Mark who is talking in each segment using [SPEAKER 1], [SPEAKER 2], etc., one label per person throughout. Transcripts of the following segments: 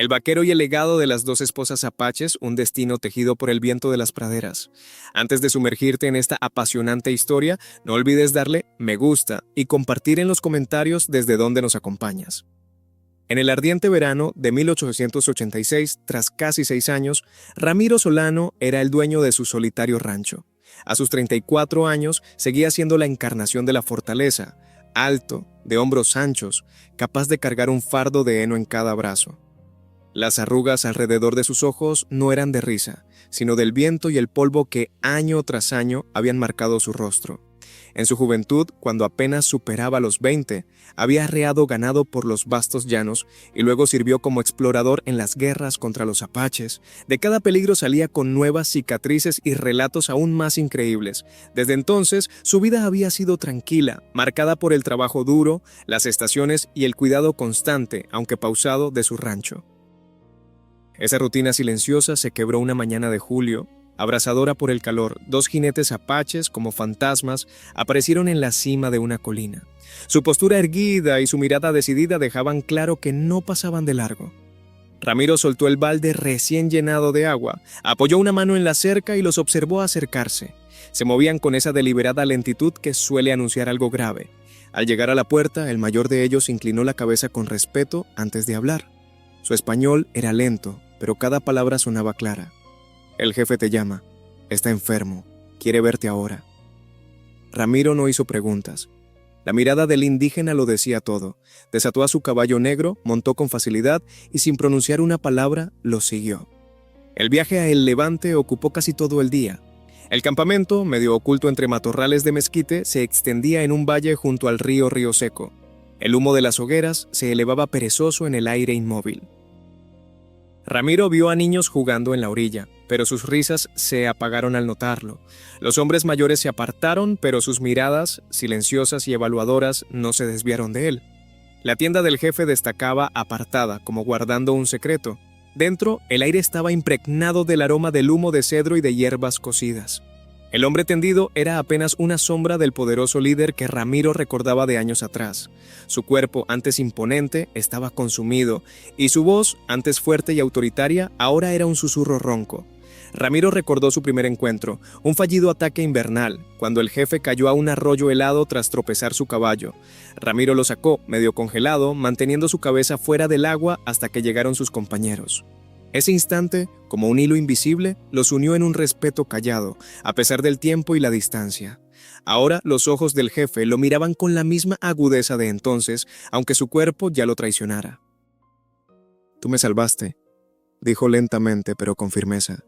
[SPEAKER 1] El vaquero y el legado de las dos esposas apaches, un destino tejido por el viento de las praderas. Antes de sumergirte en esta apasionante historia, no olvides darle me gusta y compartir en los comentarios desde dónde nos acompañas. En el ardiente verano de 1886, tras casi 6 años, Ramiro Solano era el dueño de su solitario rancho. A sus 34 años, seguía siendo la encarnación de la fortaleza, alto, de hombros anchos, capaz de cargar un fardo de heno en cada brazo. Las arrugas alrededor de sus ojos no eran de risa, sino del viento y el polvo que año tras año habían marcado su rostro. En su juventud, cuando apenas superaba los 20, había arreado ganado por los vastos llanos y luego sirvió como explorador en las guerras contra los apaches. De cada peligro salía con nuevas cicatrices y relatos aún más increíbles. Desde entonces, su vida había sido tranquila, marcada por el trabajo duro, las estaciones y el cuidado constante, aunque pausado, de su rancho. Esa rutina silenciosa se quebró una mañana de julio. Abrasadora por el calor, 2 jinetes apaches, como fantasmas, aparecieron en la cima de una colina. Su postura erguida y su mirada decidida dejaban claro que no pasaban de largo. Ramiro soltó el balde recién llenado de agua, apoyó una mano en la cerca y los observó acercarse. Se movían con esa deliberada lentitud que suele anunciar algo grave. Al llegar a la puerta, el mayor de ellos inclinó la cabeza con respeto antes de hablar. Su español era lento, pero cada palabra sonaba clara. El jefe te llama. Está enfermo. Quiere verte ahora. Ramiro no hizo preguntas. La mirada del indígena lo decía todo. Desató a su caballo negro, montó con facilidad y sin pronunciar una palabra, lo siguió. El viaje a El Levante ocupó casi todo el día. El campamento, medio oculto entre matorrales de mezquite, se extendía en un valle junto al río Seco. El humo de las hogueras se elevaba perezoso en el aire inmóvil. Ramiro vio a niños jugando en la orilla, pero sus risas se apagaron al notarlo. Los hombres mayores se apartaron, pero sus miradas, silenciosas y evaluadoras, no se desviaron de él. La tienda del jefe destacaba apartada, como guardando un secreto. Dentro, el aire estaba impregnado del aroma del humo de cedro y de hierbas cocidas. El hombre tendido era apenas una sombra del poderoso líder que Ramiro recordaba de años atrás. Su cuerpo, antes imponente, estaba consumido, y su voz, antes fuerte y autoritaria, ahora era un susurro ronco. Ramiro recordó su primer encuentro, un fallido ataque invernal, cuando el jefe cayó a un arroyo helado tras tropezar su caballo. Ramiro lo sacó, medio congelado, manteniendo su cabeza fuera del agua hasta que llegaron sus compañeros. Ese instante, como un hilo invisible, los unió en un respeto callado, a pesar del tiempo y la distancia. Ahora los ojos del jefe lo miraban con la misma agudeza de entonces, aunque su cuerpo ya lo traicionara. «Tú me salvaste», dijo lentamente pero con firmeza.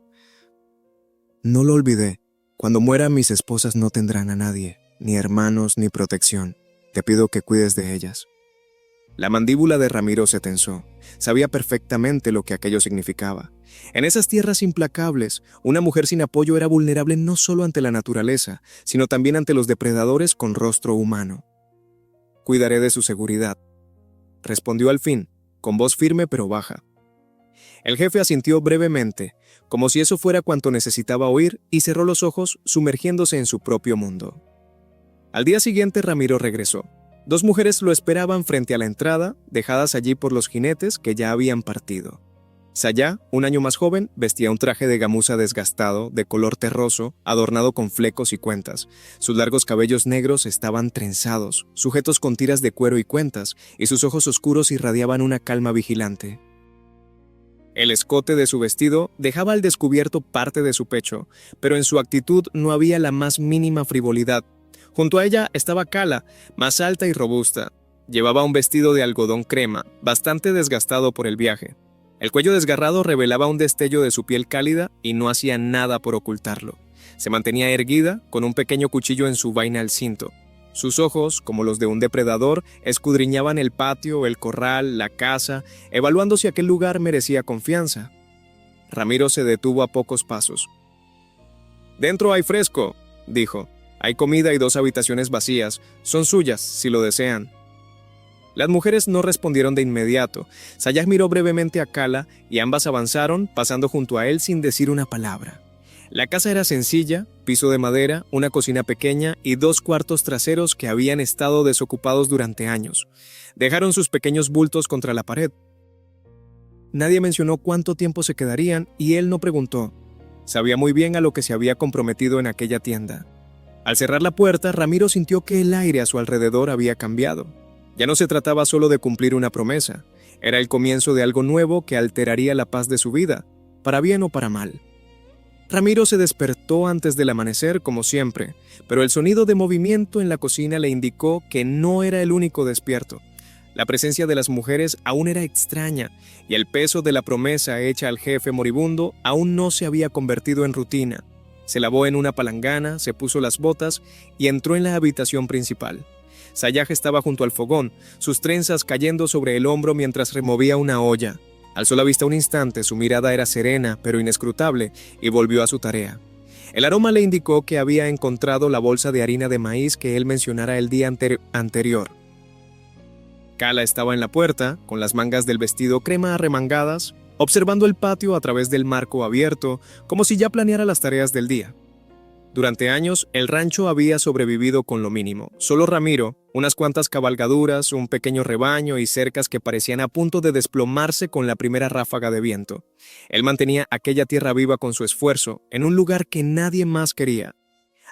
[SPEAKER 1] «No lo olvidé. Cuando muera mis esposas no tendrán a nadie, ni hermanos ni protección. Te pido que cuides de ellas». La mandíbula de Ramiro se tensó. Sabía perfectamente lo que aquello significaba. En esas tierras implacables, una mujer sin apoyo era vulnerable no solo ante la naturaleza, sino también ante los depredadores con rostro humano. «Cuidaré de su seguridad», respondió al fin, con voz firme pero baja. El jefe asintió brevemente, como si eso fuera cuanto necesitaba oír, y cerró los ojos, sumergiéndose en su propio mundo. Al día siguiente Ramiro regresó. 2 mujeres lo esperaban frente a la entrada, dejadas allí por los jinetes que ya habían partido. Sayá, un año más joven, vestía un traje de gamuza desgastado, de color terroso, adornado con flecos y cuentas. Sus largos cabellos negros estaban trenzados, sujetos con tiras de cuero y cuentas, y sus ojos oscuros irradiaban una calma vigilante. El escote de su vestido dejaba al descubierto parte de su pecho, pero en su actitud no había la más mínima frivolidad. Junto a ella estaba Cala, más alta y robusta. Llevaba un vestido de algodón crema, bastante desgastado por el viaje. El cuello desgarrado revelaba un destello de su piel cálida y no hacía nada por ocultarlo. Se mantenía erguida, con un pequeño cuchillo en su vaina al cinto. Sus ojos, como los de un depredador, escudriñaban el patio, el corral, la casa, evaluando si aquel lugar merecía confianza. Ramiro se detuvo a pocos pasos. «Dentro hay fresco», dijo. «Hay comida y 2 habitaciones vacías. Son suyas, si lo desean». Las mujeres no respondieron de inmediato. Sayá miró brevemente a Cala y ambas avanzaron, pasando junto a él sin decir una palabra. La casa era sencilla, piso de madera, una cocina pequeña y 2 cuartos traseros que habían estado desocupados durante años. Dejaron sus pequeños bultos contra la pared. Nadie mencionó cuánto tiempo se quedarían y él no preguntó. Sabía muy bien a lo que se había comprometido en aquella tienda. Al cerrar la puerta, Ramiro sintió que el aire a su alrededor había cambiado. Ya no se trataba solo de cumplir una promesa, era el comienzo de algo nuevo que alteraría la paz de su vida, para bien o para mal. Ramiro se despertó antes del amanecer, como siempre, pero el sonido de movimiento en la cocina le indicó que no era el único despierto. La presencia de las mujeres aún era extraña, y el peso de la promesa hecha al jefe moribundo aún no se había convertido en rutina. Se lavó en una palangana, se puso las botas y entró en la habitación principal. Sayaj estaba junto al fogón, sus trenzas cayendo sobre el hombro mientras removía una olla. Alzó la vista un instante, su mirada era serena pero inescrutable, y volvió a su tarea. El aroma le indicó que había encontrado la bolsa de harina de maíz que él mencionara el día anterior. Kala estaba en la puerta, con las mangas del vestido crema arremangadas, observando el patio a través del marco abierto, como si ya planeara las tareas del día. Durante años, el rancho había sobrevivido con lo mínimo. Solo Ramiro, unas cuantas cabalgaduras, un pequeño rebaño y cercas que parecían a punto de desplomarse con la primera ráfaga de viento. Él mantenía aquella tierra viva con su esfuerzo, en un lugar que nadie más quería.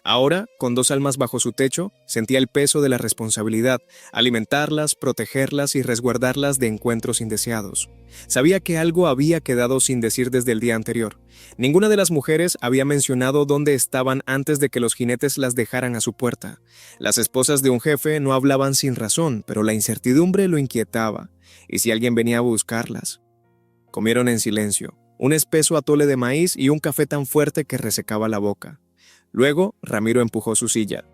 [SPEAKER 1] Ahora, con 2 almas bajo su techo, sentía el peso de la responsabilidad, alimentarlas, protegerlas y resguardarlas de encuentros indeseados. Sabía que algo había quedado sin decir desde el día anterior. Ninguna de las mujeres había mencionado dónde estaban antes de que los jinetes las dejaran a su puerta. Las esposas de un jefe no hablaban sin razón, pero la incertidumbre lo inquietaba. ¿Y si alguien venía a buscarlas? Comieron en silencio, un espeso atole de maíz y un café tan fuerte que resecaba la boca. Luego, Ramiro empujó su silla.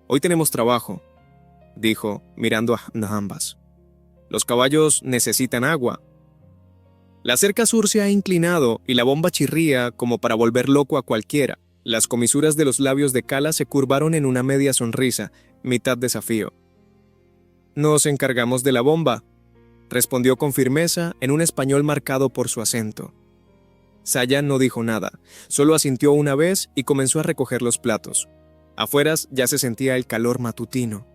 [SPEAKER 1] «Hoy tenemos trabajo», dijo, mirando a ambas. «Los caballos necesitan agua». La cerca sur se ha inclinado y la bomba chirría como para volver loco a cualquiera. Las comisuras de los labios de Kala se curvaron en una media sonrisa, mitad desafío. «Nos encargamos de la bomba», respondió con firmeza en un español marcado por su acento. Saya no dijo nada, solo asintió una vez y comenzó a recoger los platos. Afueras ya se sentía el calor matutino.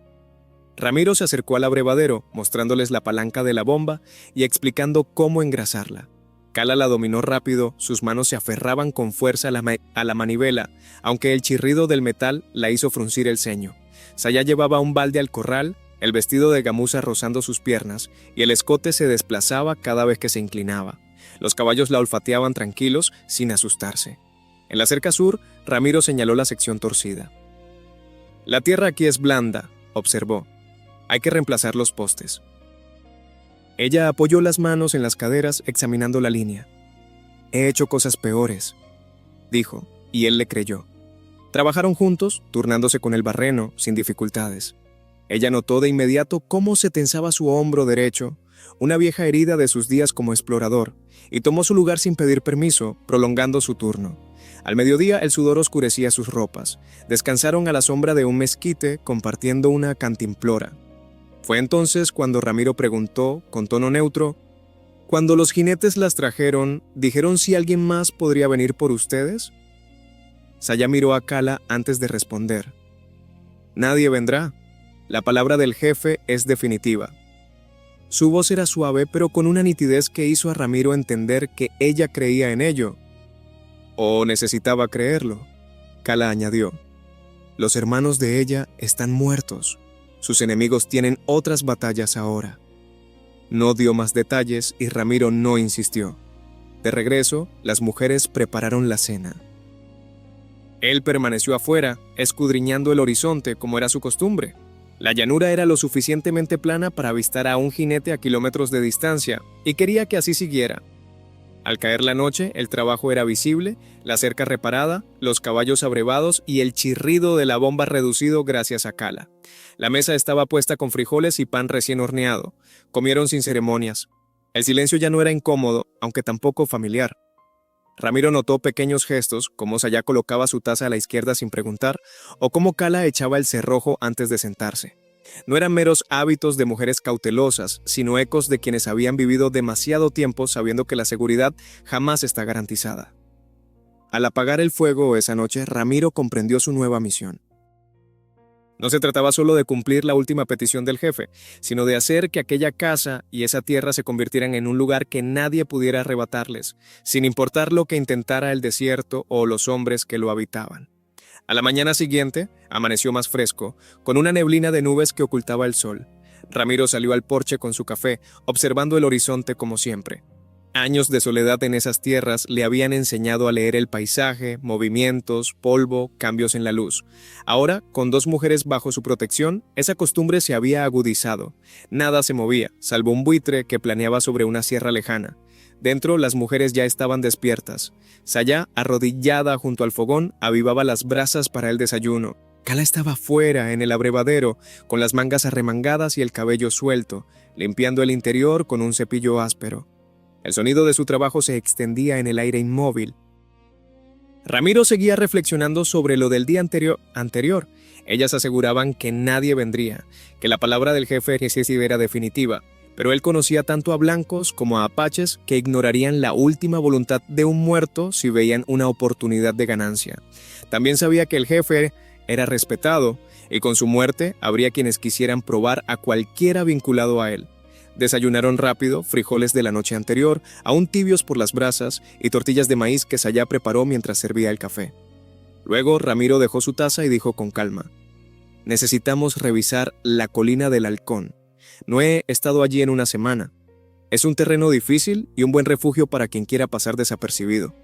[SPEAKER 1] Ramiro se acercó al abrevadero, mostrándoles la palanca de la bomba y explicando cómo engrasarla. Kala la dominó rápido, sus manos se aferraban con fuerza a la manivela, aunque el chirrido del metal la hizo fruncir el ceño. Saya llevaba un balde al corral, el vestido de gamuza rozando sus piernas, y el escote se desplazaba cada vez que se inclinaba. Los caballos la olfateaban tranquilos, sin asustarse. En la cerca sur, Ramiro señaló la sección torcida. «La tierra aquí es blanda», observó. «Hay que reemplazar los postes». Ella apoyó las manos en las caderas, examinando la línea. «He hecho cosas peores», dijo, y él le creyó. Trabajaron juntos, turnándose con el barreno, sin dificultades. Ella notó de inmediato cómo se tensaba su hombro derecho, una vieja herida de sus días como explorador, y tomó su lugar sin pedir permiso, prolongando su turno. Al mediodía el sudor oscurecía sus ropas. Descansaron a la sombra de un mezquite, compartiendo una cantimplora. Fue entonces cuando Ramiro preguntó, con tono neutro, «¿Cuando los jinetes las trajeron, dijeron si alguien más podría venir por ustedes?» Saya miró a Kala antes de responder. «Nadie vendrá. La palabra del jefe es definitiva». Su voz era suave, pero con una nitidez que hizo a Ramiro entender que ella creía en ello. «O necesitaba creerlo», Kala añadió. «Los hermanos de ella están muertos. Sus enemigos tienen otras batallas ahora». No dio más detalles y Ramiro no insistió. De regreso, las mujeres prepararon la cena. Él permaneció afuera, escudriñando el horizonte como era su costumbre. La llanura era lo suficientemente plana para avistar a un jinete a kilómetros de distancia, y quería que así siguiera. Al caer la noche, el trabajo era visible, la cerca reparada, los caballos abrevados y el chirrido de la bomba reducido gracias a Kala. La mesa estaba puesta con frijoles y pan recién horneado. Comieron sin ceremonias. El silencio ya no era incómodo, aunque tampoco familiar. Ramiro notó pequeños gestos, como Saya colocaba su taza a la izquierda sin preguntar, o cómo Kala echaba el cerrojo antes de sentarse. No eran meros hábitos de mujeres cautelosas, sino ecos de quienes habían vivido demasiado tiempo sabiendo que la seguridad jamás está garantizada. Al apagar el fuego esa noche, Ramiro comprendió su nueva misión. No se trataba solo de cumplir la última petición del jefe, sino de hacer que aquella casa y esa tierra se convirtieran en un lugar que nadie pudiera arrebatarles, sin importar lo que intentara el desierto o los hombres que lo habitaban. A la mañana siguiente, amaneció más fresco, con una neblina de nubes que ocultaba el sol. Ramiro salió al porche con su café, observando el horizonte como siempre. Años de soledad en esas tierras le habían enseñado a leer el paisaje, movimientos, polvo, cambios en la luz. Ahora, con dos mujeres bajo su protección, esa costumbre se había agudizado. Nada se movía, salvo un buitre que planeaba sobre una sierra lejana. Dentro, las mujeres ya estaban despiertas. Sayá, arrodillada junto al fogón, avivaba las brasas para el desayuno. Cala estaba fuera, en el abrevadero, con las mangas arremangadas y el cabello suelto, limpiando el interior con un cepillo áspero. El sonido de su trabajo se extendía en el aire inmóvil. Ramiro seguía reflexionando sobre lo del día anterior. Ellas aseguraban que nadie vendría, que la palabra del jefe era definitiva, pero él conocía tanto a blancos como a apaches que ignorarían la última voluntad de un muerto si veían una oportunidad de ganancia. También sabía que el jefe era respetado y con su muerte habría quienes quisieran probar a cualquiera vinculado a él. Desayunaron rápido, frijoles de la noche anterior, aún tibios por las brasas, y tortillas de maíz que Sayá preparó mientras servía el café. Luego Ramiro dejó su taza y dijo con calma: «Necesitamos revisar la colina del Halcón. No he estado allí en una semana. Es un terreno difícil y un buen refugio para quien quiera pasar desapercibido».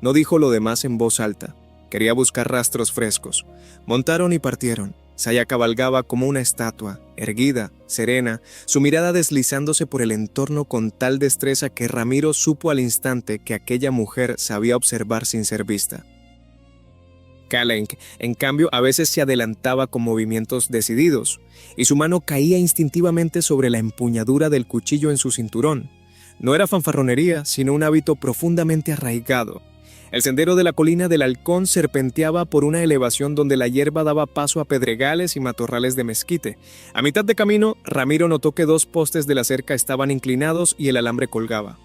[SPEAKER 1] No dijo lo demás en voz alta. Quería buscar rastros frescos. Montaron y partieron. Sayá cabalgaba como una estatua, erguida, serena, su mirada deslizándose por el entorno con tal destreza que Ramiro supo al instante que aquella mujer sabía observar sin ser vista. Cala, en cambio, a veces se adelantaba con movimientos decididos, y su mano caía instintivamente sobre la empuñadura del cuchillo en su cinturón. No era fanfarronería, sino un hábito profundamente arraigado. El sendero de la colina del Halcón serpenteaba por una elevación donde la hierba daba paso a pedregales y matorrales de mezquite. A mitad de camino, Ramiro notó que dos postes de la cerca estaban inclinados y el alambre colgaba.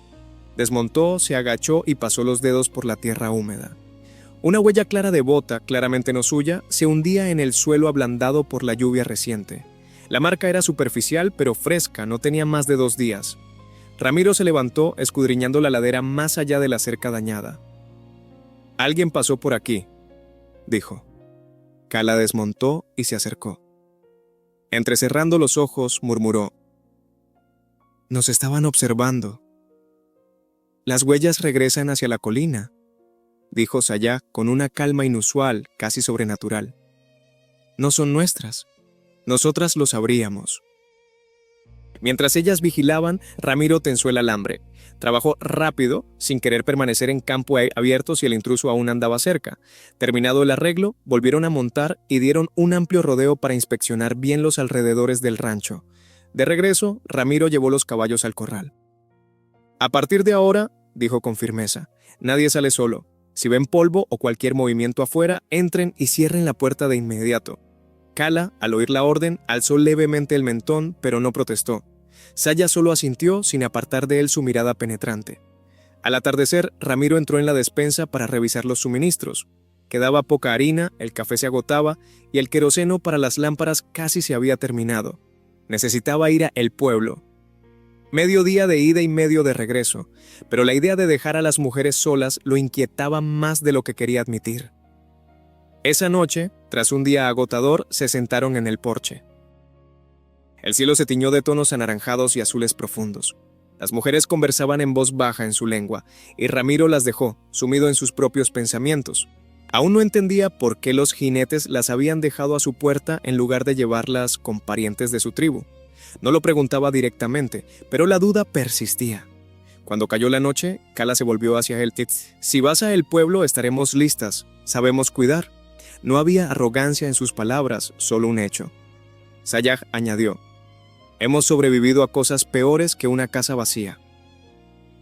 [SPEAKER 1] Desmontó, se agachó y pasó los dedos por la tierra húmeda. Una huella clara de bota, claramente no suya, se hundía en el suelo ablandado por la lluvia reciente. La marca era superficial pero fresca, no tenía más de 2 días. Ramiro se levantó, escudriñando la ladera más allá de la cerca dañada. «Alguien pasó por aquí», dijo. Cala desmontó y se acercó. Entrecerrando los ojos, murmuró: «Nos estaban observando». «Las huellas regresan hacia la colina», dijo Sayá con una calma inusual, casi sobrenatural. «No son nuestras. Nosotras lo sabríamos». Mientras ellas vigilaban, Ramiro tensó el alambre. Trabajó rápido, sin querer permanecer en campo abierto si el intruso aún andaba cerca. Terminado el arreglo, volvieron a montar y dieron un amplio rodeo para inspeccionar bien los alrededores del rancho. De regreso, Ramiro llevó los caballos al corral. «A partir de ahora», dijo con firmeza, «nadie sale solo. Si ven polvo o cualquier movimiento afuera, entren y cierren la puerta de inmediato». Cala, al oír la orden, alzó levemente el mentón, pero no protestó. Sayá solo asintió sin apartar de él su mirada penetrante. Al atardecer, Ramiro entró en la despensa para revisar los suministros. Quedaba poca harina, el café se agotaba y el queroseno para las lámparas casi se había terminado. Necesitaba ir a El Pueblo. Medio día de ida y medio de regreso, pero la idea de dejar a las mujeres solas lo inquietaba más de lo que quería admitir. Esa noche, tras un día agotador, se sentaron en el porche. El cielo se tiñó de tonos anaranjados y azules profundos. Las mujeres conversaban en voz baja en su lengua, y Ramiro las dejó, sumido en sus propios pensamientos. Aún no entendía por qué los jinetes las habían dejado a su puerta en lugar de llevarlas con parientes de su tribu. No lo preguntaba directamente, pero la duda persistía. Cuando cayó la noche, Cala se volvió hacia él. «Si vas a El Pueblo, estaremos listas. Sabemos cuidar». No había arrogancia en sus palabras, solo un hecho. Sayá añadió: «Hemos sobrevivido a cosas peores que una casa vacía».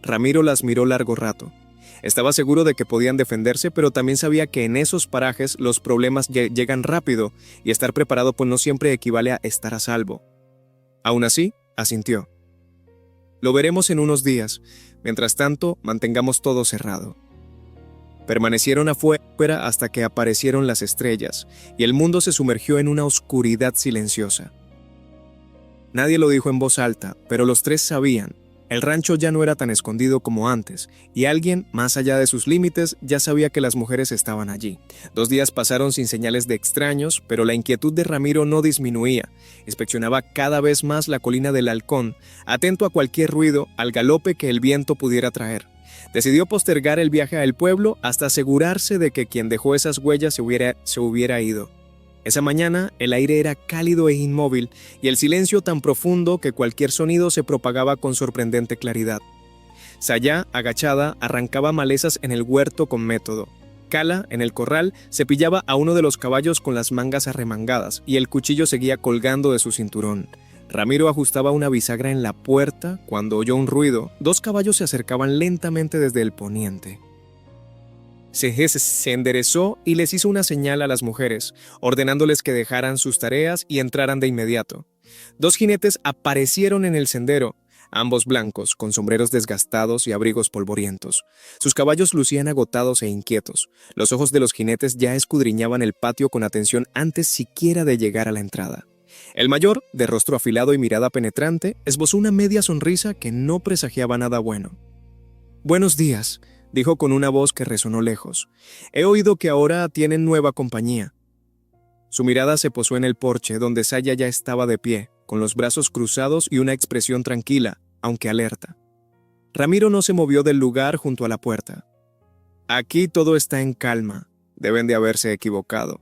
[SPEAKER 1] Ramiro las miró largo rato. Estaba seguro de que podían defenderse, pero también sabía que en esos parajes los problemas llegan rápido y estar preparado pues no siempre equivale a estar a salvo. Aún así, asintió. «Lo veremos en unos días. Mientras tanto, mantengamos todo cerrado». Permanecieron afuera hasta que aparecieron las estrellas, y el mundo se sumergió en una oscuridad silenciosa. Nadie lo dijo en voz alta, pero los tres sabían. El rancho ya no era tan escondido como antes, y alguien, más allá de sus límites, ya sabía que las mujeres estaban allí. 2 días pasaron sin señales de extraños, pero la inquietud de Ramiro no disminuía. Inspeccionaba cada vez más la colina del Halcón, atento a cualquier ruido, al galope que el viento pudiera traer. Decidió postergar el viaje al pueblo hasta asegurarse de que quien dejó esas huellas se hubiera ido. Esa mañana el aire era cálido e inmóvil y el silencio tan profundo que cualquier sonido se propagaba con sorprendente claridad. Sayá, agachada, arrancaba malezas en el huerto con método. Cala, en el corral, cepillaba a uno de los caballos con las mangas arremangadas y el cuchillo seguía colgando de su cinturón. Ramiro ajustaba una bisagra en la puerta cuando oyó un ruido. 2 caballos se acercaban lentamente desde el poniente. Se enderezó y les hizo una señal a las mujeres, ordenándoles que dejaran sus tareas y entraran de inmediato. 2 jinetes aparecieron en el sendero, ambos blancos, con sombreros desgastados y abrigos polvorientos. Sus caballos lucían agotados e inquietos. Los ojos de los jinetes ya escudriñaban el patio con atención antes siquiera de llegar a la entrada. El mayor, de rostro afilado y mirada penetrante, esbozó una media sonrisa que no presagiaba nada bueno. «Buenos días», dijo con una voz que resonó lejos. «He oído que ahora tienen nueva compañía». Su mirada se posó en el porche, donde Sayá ya estaba de pie, con los brazos cruzados y una expresión tranquila, aunque alerta. Ramiro no se movió del lugar junto a la puerta. «Aquí todo está en calma. Deben de haberse equivocado».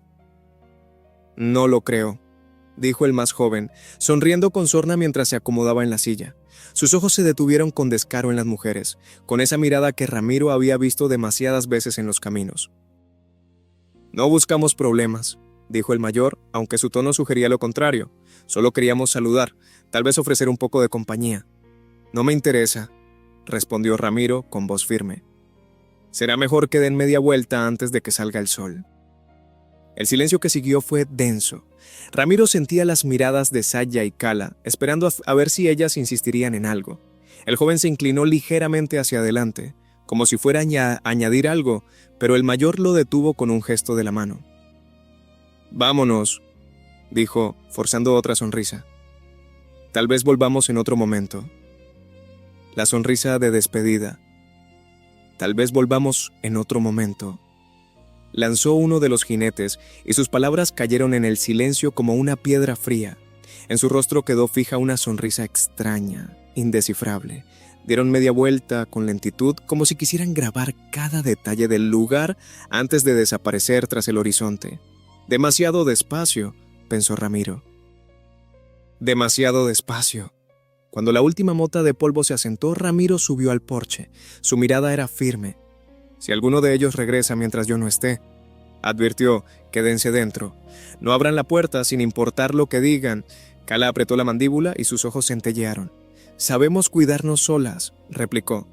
[SPEAKER 1] «No lo creo», dijo el más joven, sonriendo con sorna mientras se acomodaba en la silla. Sus ojos se detuvieron con descaro en las mujeres, con esa mirada que Ramiro había visto demasiadas veces en los caminos. «No buscamos problemas», dijo el mayor, aunque su tono sugería lo contrario. «Solo queríamos saludar, tal vez ofrecer un poco de compañía». «No me interesa», respondió Ramiro con voz firme. «Será mejor que den media vuelta antes de que salga el sol». El silencio que siguió fue denso. Ramiro sentía las miradas de Sayá y Cala, esperando a ver si ellas insistirían en algo. El joven se inclinó ligeramente hacia adelante, como si fuera a añadir algo, pero el mayor lo detuvo con un gesto de la mano. «Vámonos», dijo, forzando otra sonrisa. «Tal vez volvamos en otro momento». La sonrisa de despedida. «Tal vez volvamos en otro momento». Lanzó uno de los jinetes y sus palabras cayeron en el silencio como una piedra fría. En su rostro quedó fija una sonrisa extraña, indescifrable. Dieron media vuelta con lentitud, como si quisieran grabar cada detalle del lugar antes de desaparecer tras el horizonte. «Demasiado despacio», pensó Ramiro. «Demasiado despacio». Cuando la última mota de polvo se asentó, Ramiro subió al porche. Su mirada era firme. «Si alguno de ellos regresa mientras yo no esté», advirtió, «quédense dentro. No abran la puerta sin importar lo que digan». Cala apretó la mandíbula y sus ojos centellearon. «Sabemos cuidarnos solas», replicó.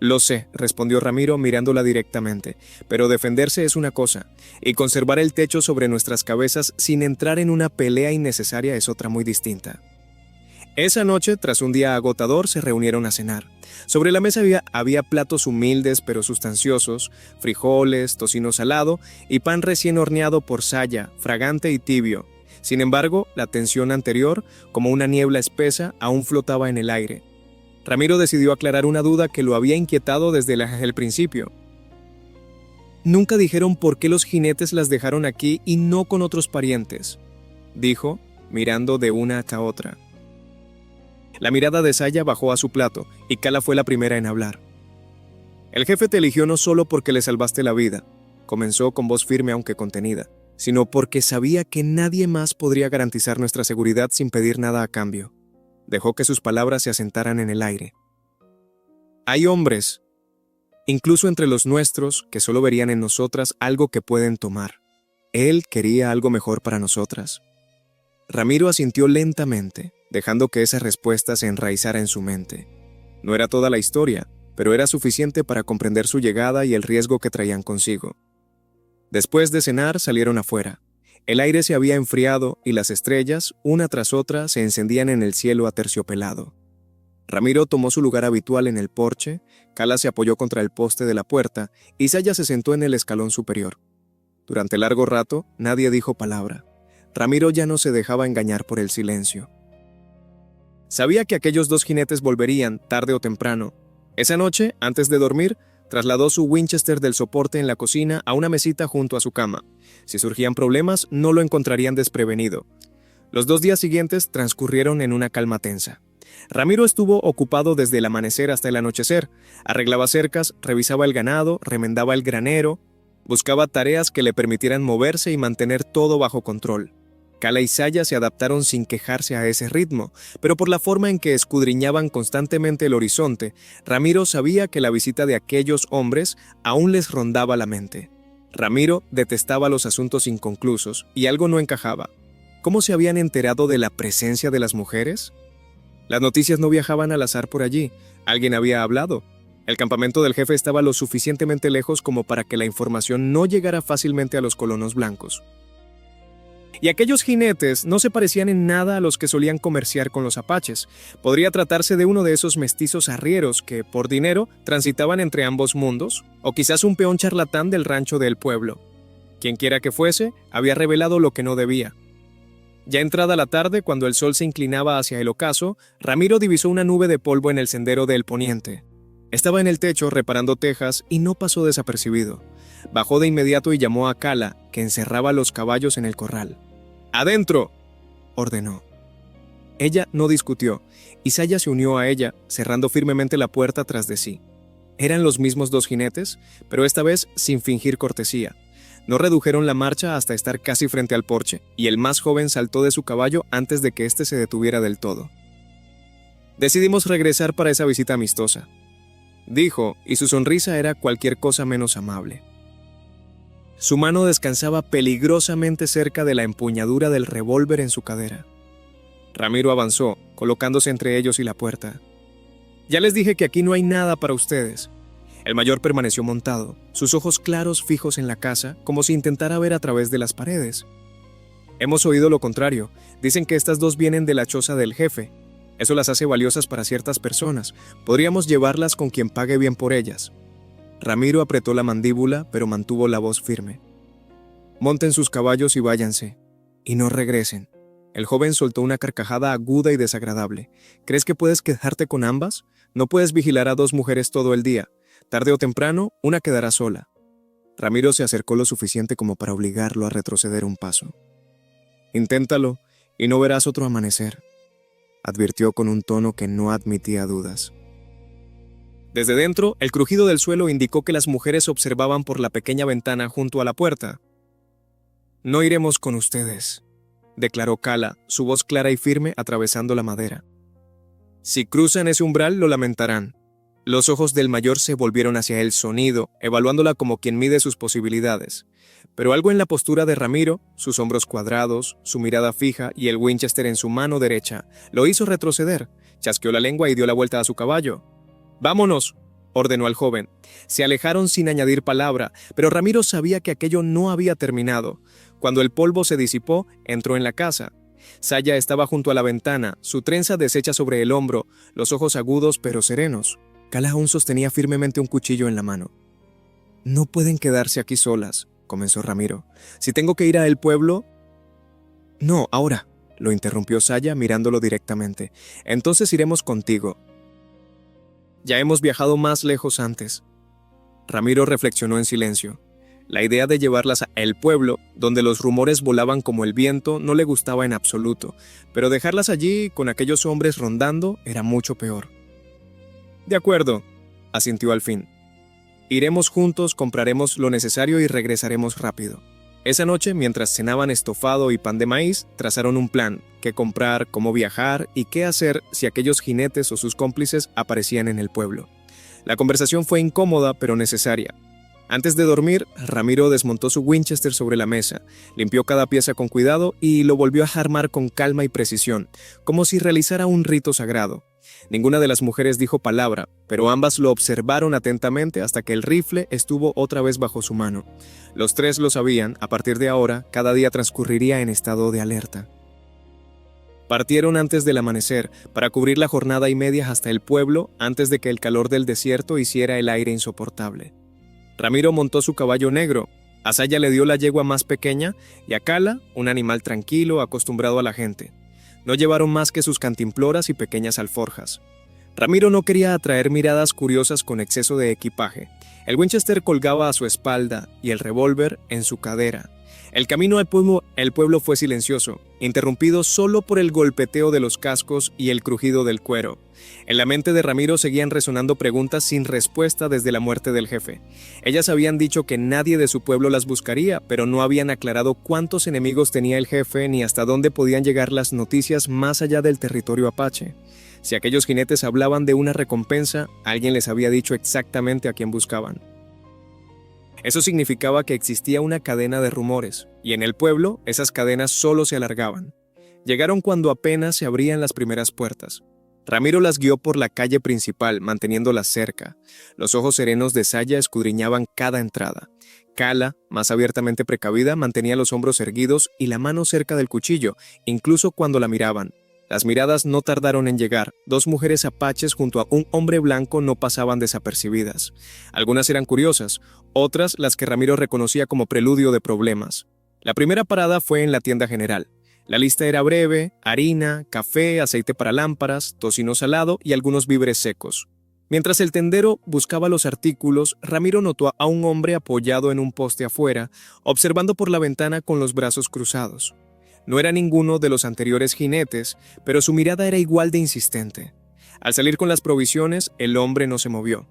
[SPEAKER 1] «Lo sé», respondió Ramiro mirándola directamente, «pero defenderse es una cosa, y conservar el techo sobre nuestras cabezas sin entrar en una pelea innecesaria es otra muy distinta». Esa noche, tras un día agotador, se reunieron a cenar. Sobre la mesa había platos humildes pero sustanciosos, frijoles, tocino salado y pan recién horneado por Sayá, fragante y tibio. Sin embargo, la tensión anterior, como una niebla espesa, aún flotaba en el aire. Ramiro decidió aclarar una duda que lo había inquietado desde el principio. «Nunca dijeron por qué los jinetes las dejaron aquí y no con otros parientes», dijo, mirando de una hasta otra. La mirada de Sayá bajó a su plato, y Cala fue la primera en hablar. «El jefe te eligió no solo porque le salvaste la vida», comenzó con voz firme aunque contenida, «sino porque sabía que nadie más podría garantizar nuestra seguridad sin pedir nada a cambio». Dejó que sus palabras se asentaran en el aire. «Hay hombres, incluso entre los nuestros, que solo verían en nosotras algo que pueden tomar. Él quería algo mejor para nosotras». Ramiro asintió lentamente, dejando que esa respuesta se enraizara en su mente. No era toda la historia, pero era suficiente para comprender su llegada y el riesgo que traían consigo. Después de cenar, salieron afuera. El aire se había enfriado y las estrellas, una tras otra, se encendían en el cielo aterciopelado. Ramiro tomó su lugar habitual en el porche, Cala se apoyó contra el poste de la puerta y Saya se sentó en el escalón superior. Durante largo rato, nadie dijo palabra. Ramiro ya no se dejaba engañar por el silencio. Sabía que aquellos dos jinetes volverían, tarde o temprano. Esa noche, antes de dormir, trasladó su Winchester del soporte en la cocina a una mesita junto a su cama. Si surgían problemas, no lo encontrarían desprevenido. Los 2 días siguientes transcurrieron en una calma tensa. Ramiro estuvo ocupado desde el amanecer hasta el anochecer. Arreglaba cercas, revisaba el ganado, remendaba el granero, buscaba tareas que le permitieran moverse y mantener todo bajo control. Cala y Saya se adaptaron sin quejarse a ese ritmo, pero por la forma en que escudriñaban constantemente el horizonte, Ramiro sabía que la visita de aquellos hombres aún les rondaba la mente. Ramiro detestaba los asuntos inconclusos y algo no encajaba. ¿Cómo se habían enterado de la presencia de las mujeres? Las noticias no viajaban al azar por allí. Alguien había hablado. El campamento del jefe estaba lo suficientemente lejos como para que la información no llegara fácilmente a los colonos blancos. Y aquellos jinetes no se parecían en nada a los que solían comerciar con los apaches. Podría tratarse de uno de esos mestizos arrieros que, por dinero, transitaban entre ambos mundos, o quizás un peón charlatán del rancho del pueblo. Quienquiera que fuese, había revelado lo que no debía. Ya entrada la tarde, cuando el sol se inclinaba hacia el ocaso, Ramiro divisó una nube de polvo en el sendero del poniente. Estaba en el techo reparando tejas y no pasó desapercibido. Bajó de inmediato y llamó a Cala, que encerraba los caballos en el corral. ¡Adentro!, ordenó. Ella no discutió, y Saya se unió a ella, cerrando firmemente la puerta tras de sí. Eran los mismos 2 jinetes, pero esta vez sin fingir cortesía. No redujeron la marcha hasta estar casi frente al porche, y el más joven saltó de su caballo antes de que éste se detuviera del todo. Decidimos regresar para esa visita amistosa, dijo, y su sonrisa era cualquier cosa menos amable. Su mano descansaba peligrosamente cerca de la empuñadura del revólver en su cadera. Ramiro avanzó, colocándose entre ellos y la puerta. Ya les dije que aquí no hay nada para ustedes. El mayor permaneció montado, sus ojos claros fijos en la casa, como si intentara ver a través de las paredes. Hemos oído lo contrario. Dicen que estas 2 vienen de la choza del jefe. Eso las hace valiosas para ciertas personas. Podríamos llevarlas con quien pague bien por ellas. Ramiro apretó la mandíbula, pero mantuvo la voz firme. Monten sus caballos y váyanse. Y no regresen. El joven soltó una carcajada aguda y desagradable. ¿Crees que puedes quedarte con ambas? No puedes vigilar a 2 mujeres todo el día. Tarde o temprano, una quedará sola. Ramiro se acercó lo suficiente como para obligarlo a retroceder un paso. Inténtalo, y no verás otro amanecer, advirtió con un tono que no admitía dudas. Desde dentro, el crujido del suelo indicó que las mujeres observaban por la pequeña ventana junto a la puerta. No iremos con ustedes, declaró Cala, su voz clara y firme atravesando la madera. Si cruzan ese umbral, lo lamentarán. Los ojos del mayor se volvieron hacia el sonido, evaluándola como quien mide sus posibilidades. Pero algo en la postura de Ramiro, sus hombros cuadrados, su mirada fija y el Winchester en su mano derecha, lo hizo retroceder. Chasqueó la lengua y dio la vuelta a su caballo. «¡Vámonos!», ordenó al joven. Se alejaron sin añadir palabra, pero Ramiro sabía que aquello no había terminado. Cuando el polvo se disipó, entró en la casa. Saya estaba junto a la ventana, su trenza deshecha sobre el hombro, los ojos agudos pero serenos. Cala aún sostenía firmemente un cuchillo en la mano. «No pueden quedarse aquí solas», comenzó Ramiro. «Si tengo que ir a el pueblo...» «No, ahora», lo interrumpió Saya mirándolo directamente. «Entonces iremos contigo. Ya hemos viajado más lejos antes». Ramiro reflexionó en silencio. La idea de llevarlas a el pueblo, donde los rumores volaban como el viento, no le gustaba en absoluto, pero dejarlas allí, con aquellos hombres rondando, era mucho peor. «De acuerdo», asintió al fin. «Iremos juntos, compraremos lo necesario y regresaremos rápido». Esa noche, mientras cenaban estofado y pan de maíz, trazaron un plan: qué comprar, cómo viajar y qué hacer si aquellos jinetes o sus cómplices aparecían en el pueblo. La conversación fue incómoda pero necesaria. Antes de dormir, Ramiro desmontó su Winchester sobre la mesa, limpió cada pieza con cuidado y lo volvió a armar con calma y precisión, como si realizara un rito sagrado. Ninguna de las mujeres dijo palabra, pero ambas lo observaron atentamente hasta que el rifle estuvo otra vez bajo su mano. Los 3 lo sabían, a partir de ahora, cada día transcurriría en estado de alerta. Partieron antes del amanecer para cubrir la jornada y media hasta el pueblo antes de que el calor del desierto hiciera el aire insoportable. Ramiro montó su caballo negro, a Saya le dio la yegua más pequeña y a Cala, un animal tranquilo acostumbrado a la gente. No llevaron más que sus cantimploras y pequeñas alforjas. Ramiro no quería atraer miradas curiosas con exceso de equipaje. El Winchester colgaba a su espalda y el revólver en su cadera. El camino al pueblo fue silencioso, interrumpido solo por el golpeteo de los cascos y el crujido del cuero. En la mente de Ramiro seguían resonando preguntas sin respuesta desde la muerte del jefe. Ellas habían dicho que nadie de su pueblo las buscaría, pero no habían aclarado cuántos enemigos tenía el jefe ni hasta dónde podían llegar las noticias más allá del territorio apache. Si aquellos jinetes hablaban de una recompensa, alguien les había dicho exactamente a quién buscaban. Eso significaba que existía una cadena de rumores, y en el pueblo esas cadenas solo se alargaban. Llegaron cuando apenas se abrían las primeras puertas. Ramiro las guió por la calle principal, manteniéndolas cerca. Los ojos serenos de Saya escudriñaban cada entrada. Cala, más abiertamente precavida, mantenía los hombros erguidos y la mano cerca del cuchillo, incluso cuando la miraban. Las miradas no tardaron en llegar. Dos mujeres apaches junto a un hombre blanco no pasaban desapercibidas. Algunas eran curiosas, otras las que Ramiro reconocía como preludio de problemas. La primera parada fue en la tienda general. La lista era breve: harina, café, aceite para lámparas, tocino salado y algunos víveres secos. Mientras el tendero buscaba los artículos, Ramiro notó a un hombre apoyado en un poste afuera, observando por la ventana con los brazos cruzados. No era ninguno de los anteriores jinetes, pero su mirada era igual de insistente. Al salir con las provisiones, el hombre no se movió.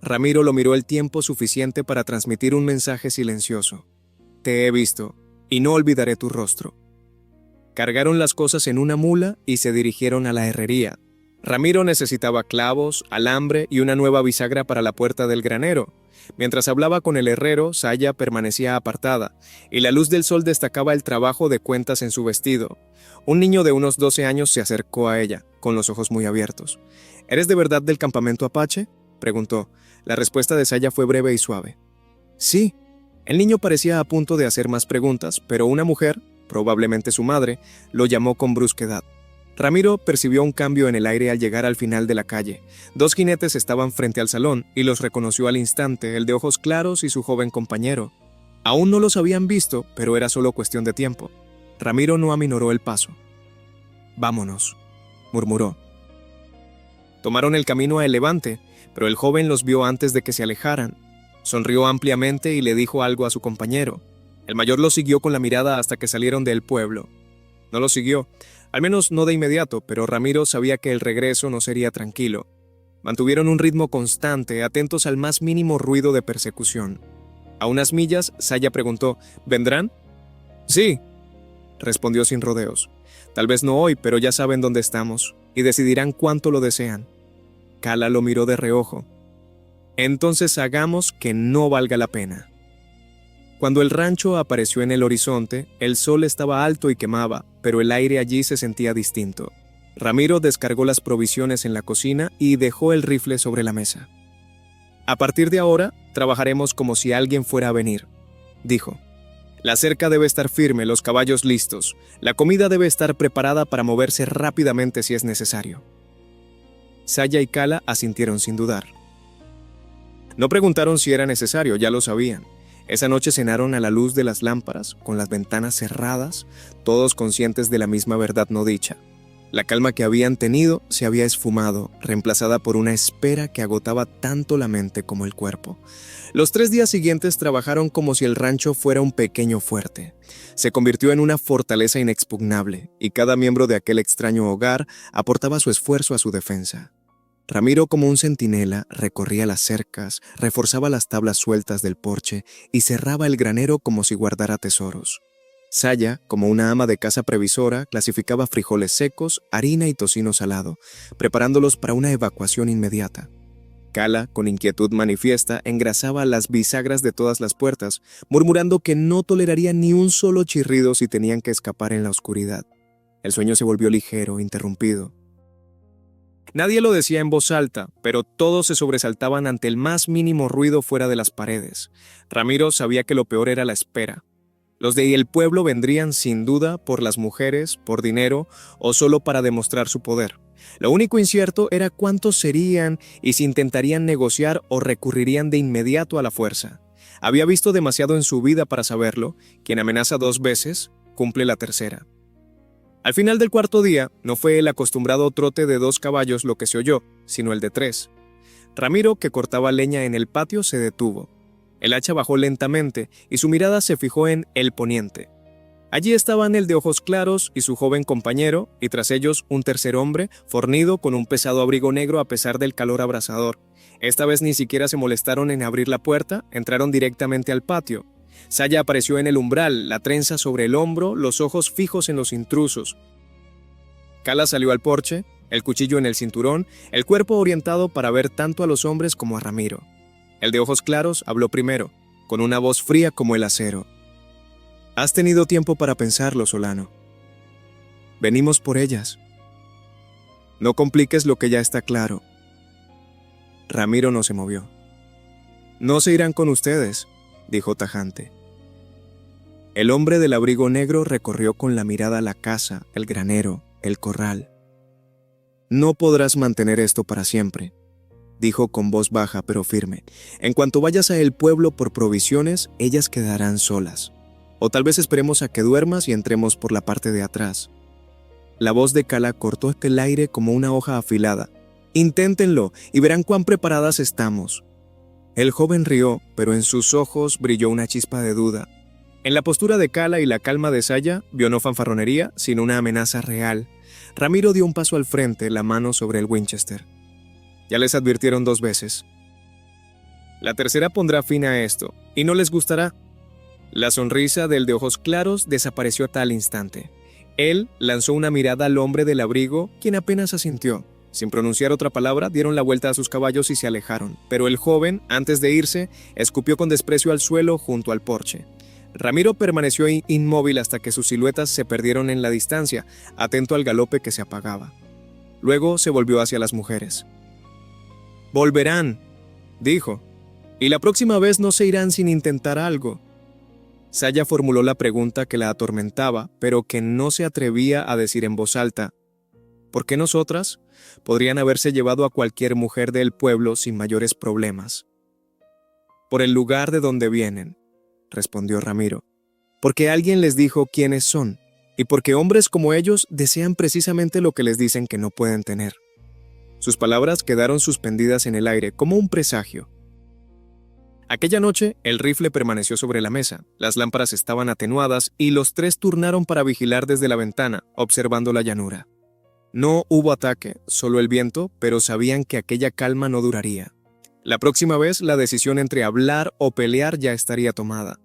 [SPEAKER 1] Ramiro lo miró el tiempo suficiente para transmitir un mensaje silencioso. Te he visto, y no olvidaré tu rostro. Cargaron las cosas en una mula y se dirigieron a la herrería. Ramiro necesitaba clavos, alambre y una nueva bisagra para la puerta del granero. Mientras hablaba con el herrero, Saya permanecía apartada, y la luz del sol destacaba el trabajo de cuentas en su vestido. Un niño de unos 12 años se acercó a ella, con los ojos muy abiertos. ¿Eres de verdad del campamento apache?, preguntó. La respuesta de Saya fue breve y suave. Sí. El niño parecía a punto de hacer más preguntas, pero una mujer, probablemente su madre, lo llamó con brusquedad. Ramiro percibió un cambio en el aire al llegar al final de la calle. Dos jinetes estaban frente al salón y los reconoció al instante, el de ojos claros y su joven compañero. Aún no los habían visto, pero era solo cuestión de tiempo. Ramiro no aminoró el paso. «Vámonos», murmuró. Tomaron el camino a El Levante, pero el joven los vio antes de que se alejaran. Sonrió ampliamente y le dijo algo a su compañero. El mayor lo siguió con la mirada hasta que salieron del pueblo. No lo siguió, al menos no de inmediato, pero Ramiro sabía que el regreso no sería tranquilo. Mantuvieron un ritmo constante, atentos al más mínimo ruido de persecución. A unas millas, Saya preguntó, ¿vendrán? Sí, respondió sin rodeos. Tal vez no hoy, pero ya saben dónde estamos, y decidirán cuánto lo desean. Cala lo miró de reojo. Entonces hagamos que no valga la pena. Cuando el rancho apareció en el horizonte, el sol estaba alto y quemaba, pero el aire allí se sentía distinto. Ramiro descargó las provisiones en la cocina y dejó el rifle sobre la mesa. A partir de ahora, trabajaremos como si alguien fuera a venir, dijo. La cerca debe estar firme, los caballos listos. La comida debe estar preparada para moverse rápidamente si es necesario. Saya y Cala asintieron sin dudar. No preguntaron si era necesario, ya lo sabían. Esa noche cenaron a la luz de las lámparas, con las ventanas cerradas, todos conscientes de la misma verdad no dicha. La calma que habían tenido se había esfumado, reemplazada por una espera que agotaba tanto la mente como el cuerpo. Los 3 días siguientes trabajaron como si el rancho fuera un pequeño fuerte. Se convirtió en una fortaleza inexpugnable, y cada miembro de aquel extraño hogar aportaba su esfuerzo a su defensa. Ramiro, como un centinela, recorría las cercas, reforzaba las tablas sueltas del porche y cerraba el granero como si guardara tesoros. Saya, como una ama de casa previsora, clasificaba frijoles secos, harina y tocino salado, preparándolos para una evacuación inmediata. Cala, con inquietud manifiesta, engrasaba las bisagras de todas las puertas, murmurando que no toleraría ni un solo chirrido si tenían que escapar en la oscuridad. El sueño se volvió ligero, interrumpido. Nadie lo decía en voz alta, pero todos se sobresaltaban ante el más mínimo ruido fuera de las paredes. Ramiro sabía que lo peor era la espera. Los de el pueblo vendrían sin duda por las mujeres, por dinero o solo para demostrar su poder. Lo único incierto era cuántos serían y si intentarían negociar o recurrirían de inmediato a la fuerza. Había visto demasiado en su vida para saberlo. Quien amenaza 2 veces, cumple la tercera. Al final del cuarto día, no fue el acostumbrado trote de 2 caballos lo que se oyó, sino el de 3. Ramiro, que cortaba leña en el patio, se detuvo. El hacha bajó lentamente y su mirada se fijó en el poniente. Allí estaban el de ojos claros y su joven compañero, y tras ellos un tercer hombre, fornido con un pesado abrigo negro a pesar del calor abrasador. Esta vez ni siquiera se molestaron en abrir la puerta, entraron directamente al patio. Saya apareció en el umbral, la trenza sobre el hombro, los ojos fijos en los intrusos. Kala salió al porche, el cuchillo en el cinturón, el cuerpo orientado para ver tanto a los hombres como a Ramiro. El de ojos claros habló primero, con una voz fría como el acero. «Has tenido tiempo para pensarlo, Solano. Venimos por ellas. No compliques lo que ya está claro». Ramiro no se movió. «No se irán con ustedes», dijo tajante. El hombre del abrigo negro recorrió con la mirada la casa, el granero, el corral. «No podrás mantener esto para siempre», dijo con voz baja pero firme. «En cuanto vayas a el pueblo por provisiones, ellas quedarán solas. O tal vez esperemos a que duermas y entremos por la parte de atrás». La voz de Kala cortó el aire como una hoja afilada. «Inténtenlo y verán cuán preparadas estamos». El joven rió, pero en sus ojos brilló una chispa de duda. En la postura de Kala y la calma de Saya vio no fanfarronería, sino una amenaza real. Ramiro dio un paso al frente, la mano sobre el Winchester. «Ya les advirtieron 2 veces. La tercera pondrá fin a esto, y no les gustará». La sonrisa del de ojos claros desapareció a tal instante. Él lanzó una mirada al hombre del abrigo, quien apenas asintió. Sin pronunciar otra palabra, dieron la vuelta a sus caballos y se alejaron. Pero el joven, antes de irse, escupió con desprecio al suelo junto al porche. Ramiro permaneció inmóvil hasta que sus siluetas se perdieron en la distancia, atento al galope que se apagaba. Luego se volvió hacia las mujeres. «Volverán», dijo, «y la próxima vez no se irán sin intentar algo». Saya formuló la pregunta que la atormentaba, pero que no se atrevía a decir en voz alta. ¿Por qué nosotras? Podrían haberse llevado a cualquier mujer del pueblo sin mayores problemas. «Por el lugar de donde vienen», respondió Ramiro. «Porque alguien les dijo quiénes son, y porque hombres como ellos desean precisamente lo que les dicen que no pueden tener». Sus palabras quedaron suspendidas en el aire como un presagio. Aquella noche, el rifle permaneció sobre la mesa, las lámparas estaban atenuadas y los 3 turnaron para vigilar desde la ventana, observando la llanura. No hubo ataque, solo el viento, pero sabían que aquella calma no duraría. La próxima vez, la decisión entre hablar o pelear ya estaría tomada.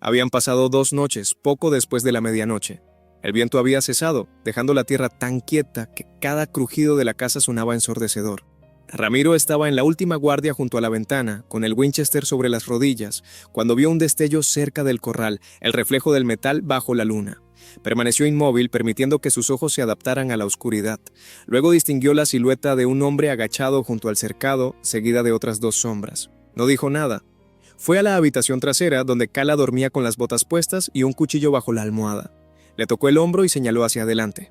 [SPEAKER 1] Habían pasado 2 noches, poco después de la medianoche. El viento había cesado, dejando la tierra tan quieta que cada crujido de la casa sonaba ensordecedor. Ramiro estaba en la última guardia junto a la ventana, con el Winchester sobre las rodillas, cuando vio un destello cerca del corral, el reflejo del metal bajo la luna. Permaneció inmóvil, permitiendo que sus ojos se adaptaran a la oscuridad. Luego distinguió la silueta de un hombre agachado junto al cercado, seguida de otras 2 sombras. No dijo nada. Fue a la habitación trasera, donde Kala dormía con las botas puestas y un cuchillo bajo la almohada. Le tocó el hombro y señaló hacia adelante.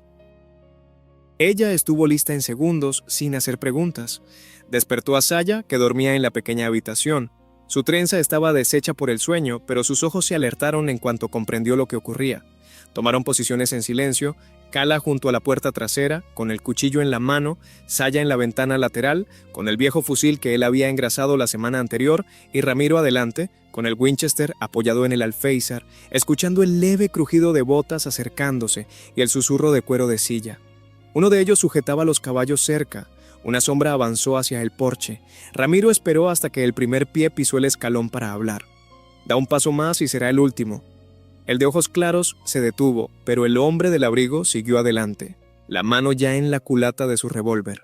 [SPEAKER 1] Ella estuvo lista en segundos, sin hacer preguntas. Despertó a Saya, que dormía en la pequeña habitación. Su trenza estaba deshecha por el sueño, pero sus ojos se alertaron en cuanto comprendió lo que ocurría. Tomaron posiciones en silencio, Kala junto a la puerta trasera, con el cuchillo en la mano, Saya en la ventana lateral, con el viejo fusil que él había engrasado la semana anterior, y Ramiro adelante, con el Winchester apoyado en el alféizar, escuchando el leve crujido de botas acercándose y el susurro de cuero de silla. Uno de ellos sujetaba los caballos cerca. Una sombra avanzó hacia el porche. Ramiro esperó hasta que el primer pie pisó el escalón para hablar. Da un paso más y será el último. El de ojos claros se detuvo, pero el hombre del abrigo siguió adelante, la mano ya en la culata de su revólver.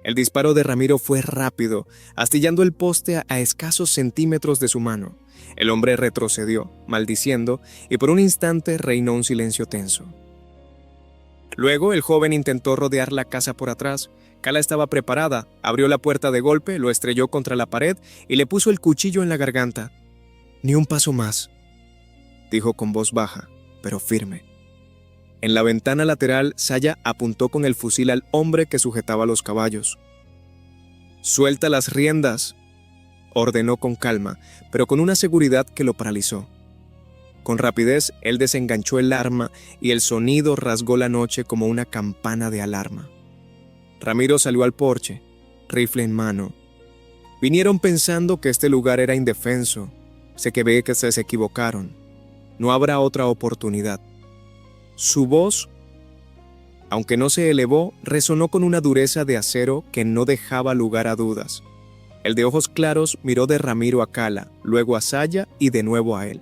[SPEAKER 1] El disparo de Ramiro fue rápido, astillando el poste a escasos centímetros de su mano. El hombre retrocedió, maldiciendo, y por un instante reinó un silencio tenso. Luego el joven intentó rodear la casa por atrás. Kala estaba preparada, abrió la puerta de golpe, lo estrelló contra la pared y le puso el cuchillo en la garganta. Ni un paso más. dijo con voz baja, pero firme. En la ventana lateral, Saya apuntó con el fusil al hombre que sujetaba los caballos. «Suelta las riendas», ordenó con calma, pero con una seguridad que lo paralizó. Con rapidez, él desenganchó el arma y el sonido rasgó la noche como una campana de alarma. Ramiro salió al porche, rifle en mano. Vinieron pensando que este lugar era indefenso. Sé que ve que se equivocaron. No habrá otra oportunidad. Su voz, aunque no se elevó, resonó con una dureza de acero que no dejaba lugar a dudas. El de ojos claros miró de Ramiro a Cala, luego a Saya y de nuevo a él.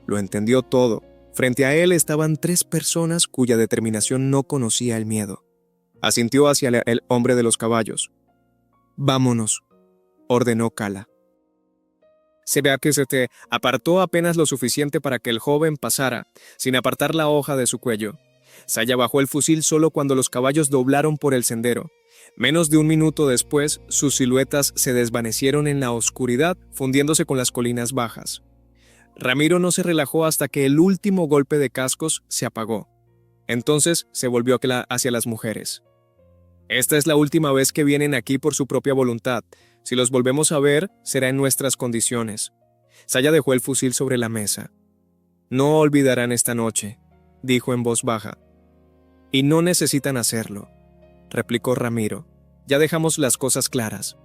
[SPEAKER 1] Lo entendió todo. Frente a él estaban 3 personas cuya determinación no conocía el miedo. Asintió hacia el hombre de los caballos. «Vámonos», ordenó Cala. Se vea que se te apartó apenas lo suficiente para que el joven pasara, sin apartar la hoja de su cuello. Saya bajó el fusil solo cuando los caballos doblaron por el sendero. Menos de un minuto después, sus siluetas se desvanecieron en la oscuridad, fundiéndose con las colinas bajas. Ramiro no se relajó hasta que el último golpe de cascos se apagó. Entonces se volvió hacia las mujeres. «Esta es la última vez que vienen aquí por su propia voluntad. Si los volvemos a ver, será en nuestras condiciones». Saya dejó el fusil sobre la mesa. «No olvidarán esta noche», dijo en voz baja. «Y no necesitan hacerlo», replicó Ramiro. «Ya dejamos las cosas claras».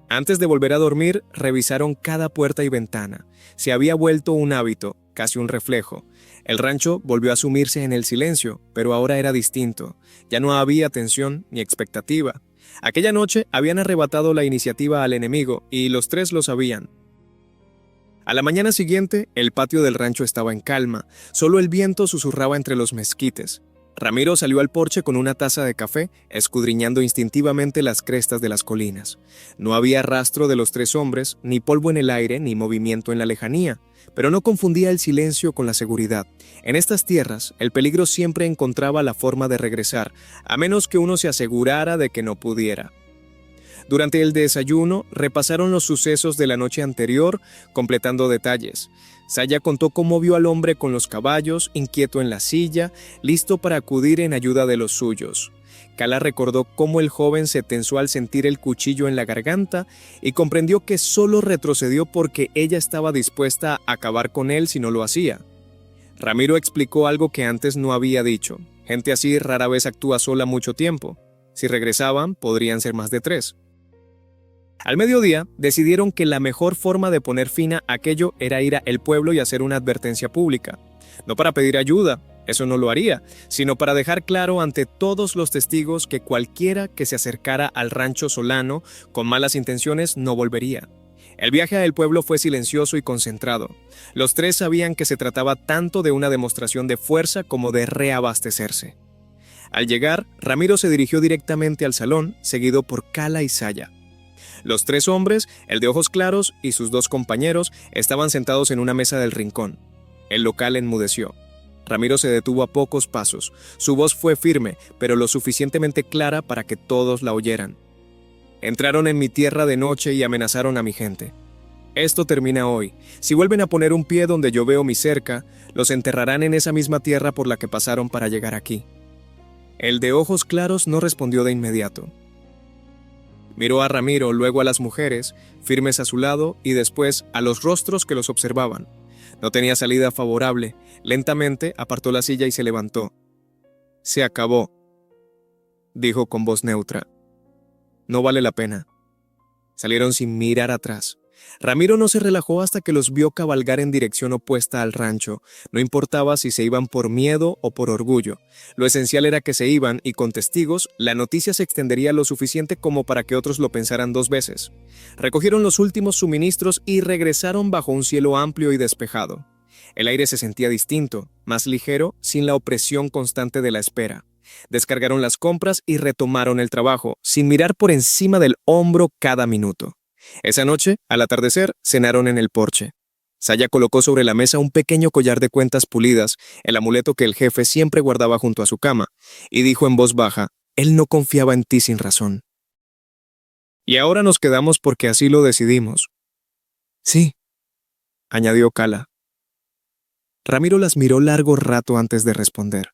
[SPEAKER 1] Antes de volver a dormir, revisaron cada puerta y ventana. Se había vuelto un hábito, casi un reflejo. El rancho volvió a sumirse en el silencio, pero ahora era distinto. Ya no había tensión ni expectativa. Aquella noche habían arrebatado la iniciativa al enemigo, y los 3 lo sabían. A la mañana siguiente, el patio del rancho estaba en calma. Solo el viento susurraba entre los mezquites. Ramiro salió al porche con una taza de café, escudriñando instintivamente las crestas de las colinas. No había rastro de los 3 hombres, ni polvo en el aire, ni movimiento en la lejanía, pero no confundía el silencio con la seguridad. En estas tierras, el peligro siempre encontraba la forma de regresar, a menos que uno se asegurara de que no pudiera. Durante el desayuno, repasaron los sucesos de la noche anterior, completando detalles. Saya contó cómo vio al hombre con los caballos, inquieto en la silla, listo para acudir en ayuda de los suyos. Cala recordó cómo el joven se tensó al sentir el cuchillo en la garganta y comprendió que solo retrocedió porque ella estaba dispuesta a acabar con él si no lo hacía. Ramiro explicó algo que antes no había dicho. Gente así rara vez actúa sola mucho tiempo. Si regresaban, podrían ser más de 3. Al mediodía, decidieron que la mejor forma de poner fin a aquello era ir al pueblo y hacer una advertencia pública. No para pedir ayuda, eso no lo haría, sino para dejar claro ante todos los testigos que cualquiera que se acercara al rancho Solano con malas intenciones no volvería. El viaje al pueblo fue silencioso y concentrado. Los 3 sabían que se trataba tanto de una demostración de fuerza como de reabastecerse. Al llegar, Ramiro se dirigió directamente al salón, seguido por Cala y Saya. Los 3 hombres, el de ojos claros y sus 2 compañeros, estaban sentados en una mesa del rincón. El local enmudeció. Ramiro se detuvo a pocos pasos. Su voz fue firme, pero lo suficientemente clara para que todos la oyeran. «Entraron en mi tierra de noche y amenazaron a mi gente. Esto termina hoy. Si vuelven a poner un pie donde yo veo mi cerca, los enterrarán en esa misma tierra por la que pasaron para llegar aquí». El de ojos claros no respondió de inmediato. Miró a Ramiro, luego a las mujeres, firmes a su lado, y después a los rostros que los observaban. No tenía salida favorable. Lentamente apartó la silla y se levantó. «Se acabó», dijo con voz neutra. «No vale la pena». Salieron sin mirar atrás. Ramiro no se relajó hasta que los vio cabalgar en dirección opuesta al rancho. No importaba si se iban por miedo o por orgullo. Lo esencial era que se iban y con testigos, la noticia se extendería lo suficiente como para que otros lo pensaran 2 veces. Recogieron los últimos suministros y regresaron bajo un cielo amplio y despejado. El aire se sentía distinto, más ligero, sin la opresión constante de la espera. Descargaron las compras y retomaron el trabajo, sin mirar por encima del hombro cada minuto. Esa noche, al atardecer, cenaron en el porche. Saya colocó sobre la mesa un pequeño collar de cuentas pulidas, el amuleto que el jefe siempre guardaba junto a su cama, y dijo en voz baja: «Él no confiaba en ti sin razón». «Y ahora nos quedamos porque así lo decidimos». «Sí», añadió Cala. Ramiro las miró largo rato antes de responder.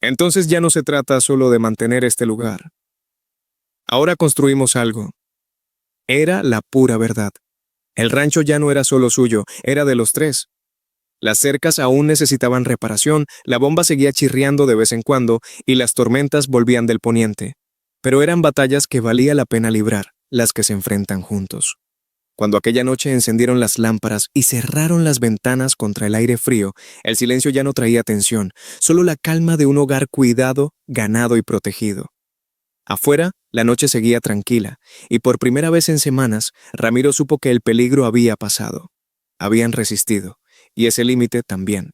[SPEAKER 1] Entonces ya no se trata solo de mantener este lugar. Ahora construimos algo. Era la pura verdad. El rancho ya no era solo suyo, era de los tres. Las cercas aún necesitaban reparación, la bomba seguía chirriando de vez en cuando y las tormentas volvían del poniente. Pero eran batallas que valía la pena librar, las que se enfrentan juntos. Cuando aquella noche encendieron las lámparas y cerraron las ventanas contra el aire frío, el silencio ya no traía tensión, solo la calma de un hogar cuidado, ganado y protegido. Afuera, la noche seguía tranquila, y por primera vez en semanas, Ramiro supo que el peligro había pasado. Habían resistido, y ese límite también.